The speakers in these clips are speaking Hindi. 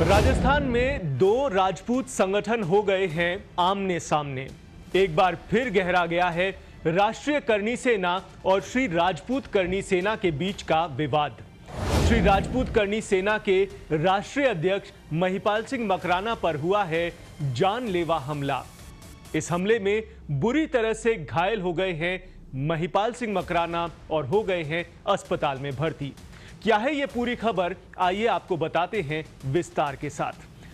राजस्थान में दो राजपूत संगठन हो गए हैं आमने सामने। एक बार फिर गहरा गया है राष्ट्रीय करनी सेना और श्री राजपूत करनी सेना के बीच का विवाद। श्री राजपूत करनी सेना के राष्ट्रीय अध्यक्ष महिपाल सिंह मकराना पर हुआ है जानलेवा हमला। इस हमले में बुरी तरह से घायल हो गए हैं महिपाल सिंह मकराना और हो गए हैं अस्पताल में भर्ती। क्या है ये पूरी खबर, आइए आपको बताते हैं विस्तार के साथ।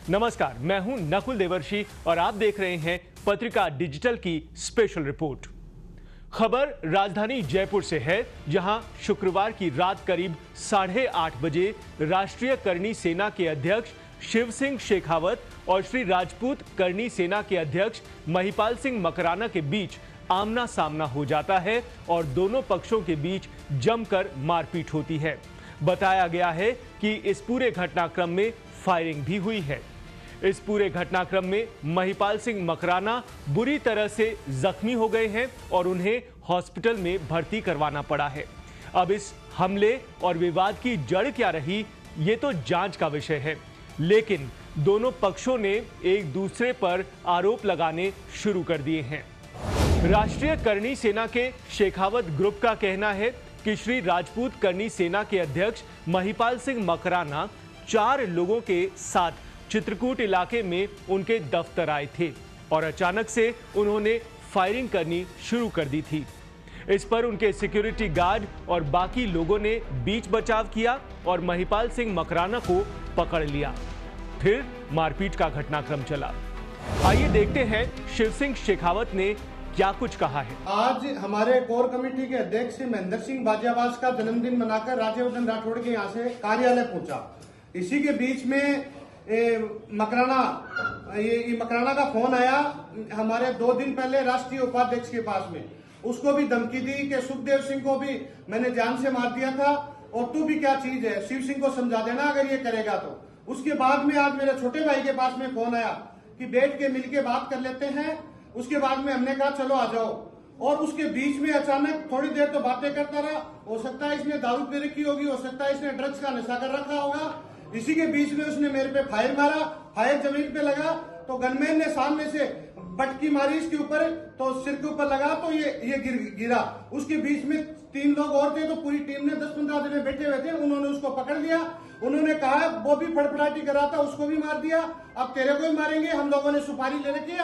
नमस्कार, मैं हूं नकुल देवर्षि और आप देख रहे हैं पत्रिका डिजिटल की स्पेशल रिपोर्ट। खबर राजधानी जयपुर से है, जहां शुक्रवार की रात करीब 8:30 बजे राष्ट्रीय करनी सेना के अध्यक्ष शिव सिंह शेखावत और श्री राजपूत करनी सेना के अध्यक्ष महिपाल सिंह मकराना के बीच आमना सामना हो जाता है और दोनों पक्षों के बीच जमकर मारपीट होती है। बताया गया है कि इस पूरे घटनाक्रम में फायरिंग भी हुई है। इस पूरे घटनाक्रम में महिपाल सिंह मकराना बुरी तरह से जख्मी हो गए हैं और उन्हें हॉस्पिटल में भर्ती करवाना पड़ा है। अब इस हमले और विवाद की जड़ क्या रही, ये तो जांच का विषय है, लेकिन दोनों पक्षों ने एक दूसरे पर आरोप लगाने शुरू कर दिए हैं। राष्ट्रीय करनी सेना के शेखावत ग्रुप का कहना है कि श्री राजपूत करनी सेना के अध्यक्ष महिपाल सिंह मकराना 4 लोगों के साथ चित्रकूट इलाके में उनके दफ्तर आए थे और अचानक से उन्होंने फायरिंग करनी शुरू कर दी थी। इस पर उनके सिक्योरिटी गार्ड और बाकी लोगों ने बीच बचाव किया और महिपाल सिंह मकराना को पकड़ लिया। फिर मारपीट का घटनाक्रम चला। आइए देखते हैं शिव सिंह शेखावत ने क्या कुछ कहा है। आज हमारे कोर कमेटी के अध्यक्ष महेंद्र सिंह बाजियाबाज का जन्मदिन मनाकर राज्यवर्धन राठौड़ के यहाँ से कार्यालय पहुंचा। इसी के बीच में मकराना का फोन आया हमारे 2 दिन पहले राष्ट्रीय उपाध्यक्ष के पास में। उसको भी धमकी दी कि सुखदेव सिंह को भी मैंने जान से मार दिया था और तू भी क्या चीज है, शिव सिंह को समझा देना अगर ये करेगा तो। उसके बाद में आज मेरे छोटे भाई के पास में फोन आया कि बैठ के मिलके बात कर लेते हैं। उसके बाद में हमने कहा चलो आ जाओ, और उसके बीच में अचानक थोड़ी देर तो बातें करता रहा। हो सकता है इसने दारू पी रखी होगी, हो सकता है इसने ड्रग्स का नशा कर रखा होगा। इसी के बीच में उसने मेरे पे फायर मारा, फायर जमीन पे लगा तो गनमैन ने सामने से बटकी मारी इसके ऊपर, तो सिर के ऊपर लगा तो ये गिरा। उसके बीच में 3 लोग और थे, तो पूरी टीम ने 10-15 जने बैठे हुए थे, उन्होंने उसको पकड़ लिया। उन्होंने कहा वो भी फड़फड़ाटी कर रहा था, उसको भी मार दिया। अब तेरे को ही मारेंगे, हम लोगों ने सुपारी ले रखी है,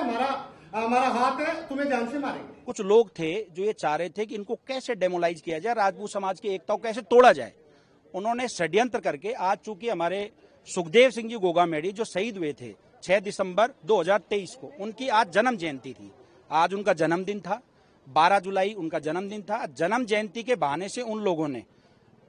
हमारा हाथ है, तुम्हें जान से मारेंगे। कुछ लोग थे जो ये चाह रहे थे कि इनको कैसे डेमोलाइज किया जाए, राजपूत समाज की एकता को कैसे तोड़ा जाए। उन्होंने षड्यंत्र करके आज चूंकि हमारे सुखदेव सिंह जी गोगामेड़ी जो शहीद हुए थे 6 दिसंबर 2023 को, उनकी आज जन्म जयंती थी। आज उनका जन्मदिन था, 12 जुलाई उनका जन्मदिन था। जन्म जयंती के बहाने से उन लोगों ने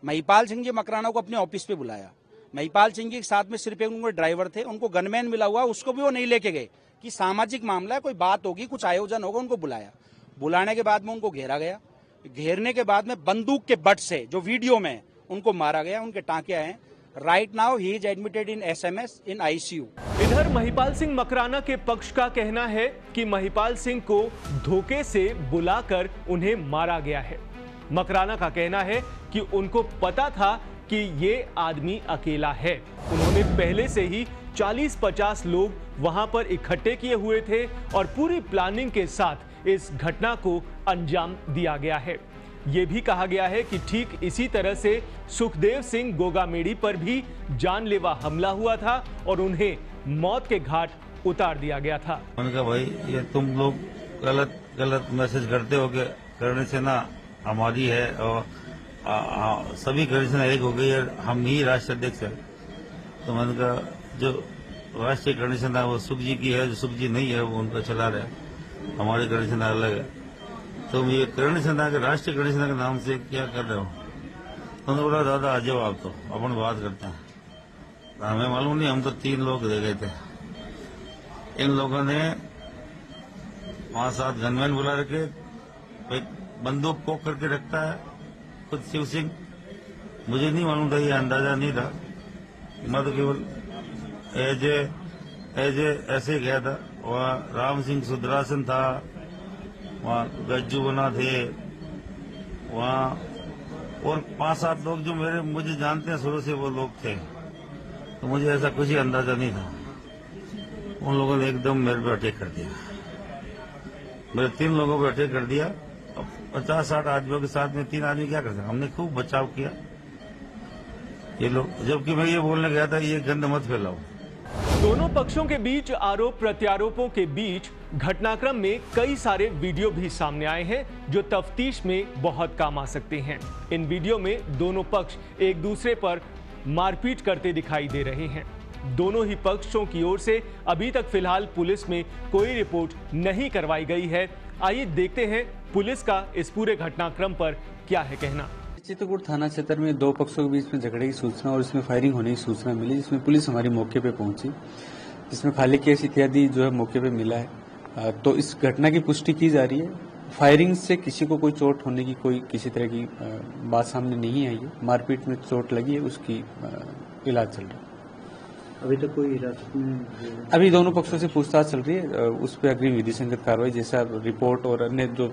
महिपाल सिंह जी मकराना को अपने ऑफिस पे बुलाया। महिपाल सिंह जी के साथ में सिर्फ एक उनके ड्राइवर थे, उनको गनमैन मिला हुआ, उसको भी वो नहीं लेके गए कि सामाजिक मामला है, कोई बात होगी, कुछ आयोजन होगा। उनको बुलाया, बुलाने के बाद में उनको घेरा गया। घेरने के बाद में बंदूक के बट से, जो वीडियो में उनको मारा गया, उनके टांके आए। Right now he is admitted in SMS in ICU। इधर महिपाल सिंह मकराना के पक्ष का कहना है कि महिपाल सिंह को धोखे से बुलाकर उन्हें मारा गया है। मकराना का कहना है कि उनको पता था कि ये आदमी अकेला है। उन्होंने पहले से ही 40-50 लोग वहां पर इकट्ठे किए हुए थे और पूरी प्लानिंग के साथ इस घटना को अंजाम दिया गया है। यह भी कहा गया है कि ठीक इसी तरह से सुखदेव सिंह गोगामेड़ी पर भी जानलेवा हमला हुआ था और उन्हें मौत के घाट उतार दिया गया था। मैंने कहा भाई ये तुम लोग गलत मैसेज करते हो कि करनी सेना हमारी है और सभी करनी सेना एक हो गई है, हम ही राष्ट्रीय अध्यक्ष है। तो मैंने कहा जो राष्ट्रीय करनी सेना वो सुख जी की है, जो सुख जी नहीं है वो उनका चला रहे, हमारी करनी सेना अलग है। तुम ये करनी सेना के राष्ट्रीय करनी सेना के नाम से क्या कर रहे हो? तो उन्होंने बोला दादा आ जाओ आप, तो अपन बात करते हैं। तो हमें मालूम नहीं, हम तो 3 लोग रह गए थे। इन लोगों ने 5-7 गनमैन बुला रखे, एक बंदूक को करके रखता है खुद शिव सिंह। मुझे नहीं मालूम था, ये अंदाजा नहीं था। मैं तो केवल ऐसे गया था। वहाँ राम सिंह सुदरासन था, वहाँ गज्जू बना थे, वहाँ और 5-7 लोग जो मुझे जानते हैं शुरू से, वो लोग थे। तो मुझे ऐसा कुछ ही अंदाजा नहीं था। उन लोगों ने एकदम मेरे पे अटैक कर दिया, मेरे 3 लोगों पे अटैक कर दिया। 50-60 आदमियों के साथ में 3 आदमी क्या कर सकते, हमने खूब बचाव किया। ये लोग, जबकि मैं ये बोलने गया था ये गंद मत फैलाओ। दोनों पक्षों के बीच आरोप प्रत्यारोपों के बीच घटनाक्रम में कई सारे वीडियो भी सामने आए हैं जो तफ्तीश में बहुत काम आ सकते हैं। इन वीडियो में दोनों पक्ष एक दूसरे पर मारपीट करते दिखाई दे रहे हैं। दोनों ही पक्षों की ओर से अभी तक फिलहाल पुलिस में कोई रिपोर्ट नहीं करवाई गई है। आइए देखते हैं पुलिस का इस पूरे घटनाक्रम पर क्या है कहना। चित्रकूट थाना क्षेत्र में 2 पक्षों के बीच में झगड़े की सूचना और इसमें फायरिंग होने की सूचना मिली, जिसमें पुलिस हमारी मौके पे पहुंची, जिसमें खाली केस इत्यादि जो है मौके पे मिला है। तो इस घटना की पुष्टि की जा रही है। फायरिंग से किसी को कोई चोट होने की कोई किसी तरह की बात सामने नहीं आई है। मारपीट में चोट लगी है, उसकी इलाज चल रहा है। अभी तक कोई हिरासत में? अभी दोनों पक्षों से पूछताछ चल रही है। उस पर अग्रिम विधि संगत कार्रवाई जैसा रिपोर्ट और अन्य जो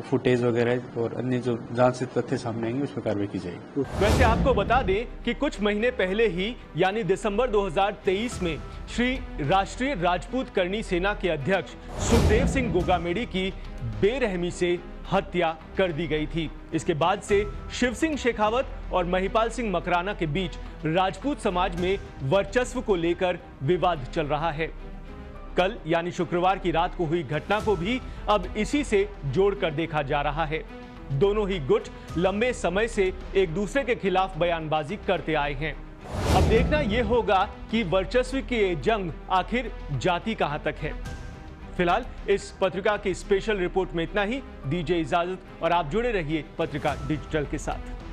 फुटेज वगैरह और अन्य जो जांच से तथ्य सामने आएंगे उस पर कार्रवाई की जाएगी। वैसे आपको बता दें कि कुछ महीने पहले ही यानी दिसंबर 2023 में श्री राष्ट्रीय राजपूत करनी सेना के अध्यक्ष सुखदेव सिंह गोगामेडी की बेरहमी से हत्या कर दी गई थी। इसके बाद से शिव सिंह शेखावत और महिपाल सिंह मकराना के बीच राजपूत समाज में वर्चस्व को लेकर विवाद चल रहा है। कल यानी शुक्रवार की रात को हुई घटना को भी अब इसी से जोड़कर देखा जा रहा है। दोनों ही गुट लंबे समय से एक दूसरे के खिलाफ बयानबाजी करते आए हैं। अब देखना यह होगा कि वर्चस्व की ये जंग आखिर जाती कहां तक है। फिलहाल इस पत्रिका की स्पेशल रिपोर्ट में इतना ही। दीजिए इजाजत और आप जुड़े रहिए पत्रिका डिजिटल के साथ।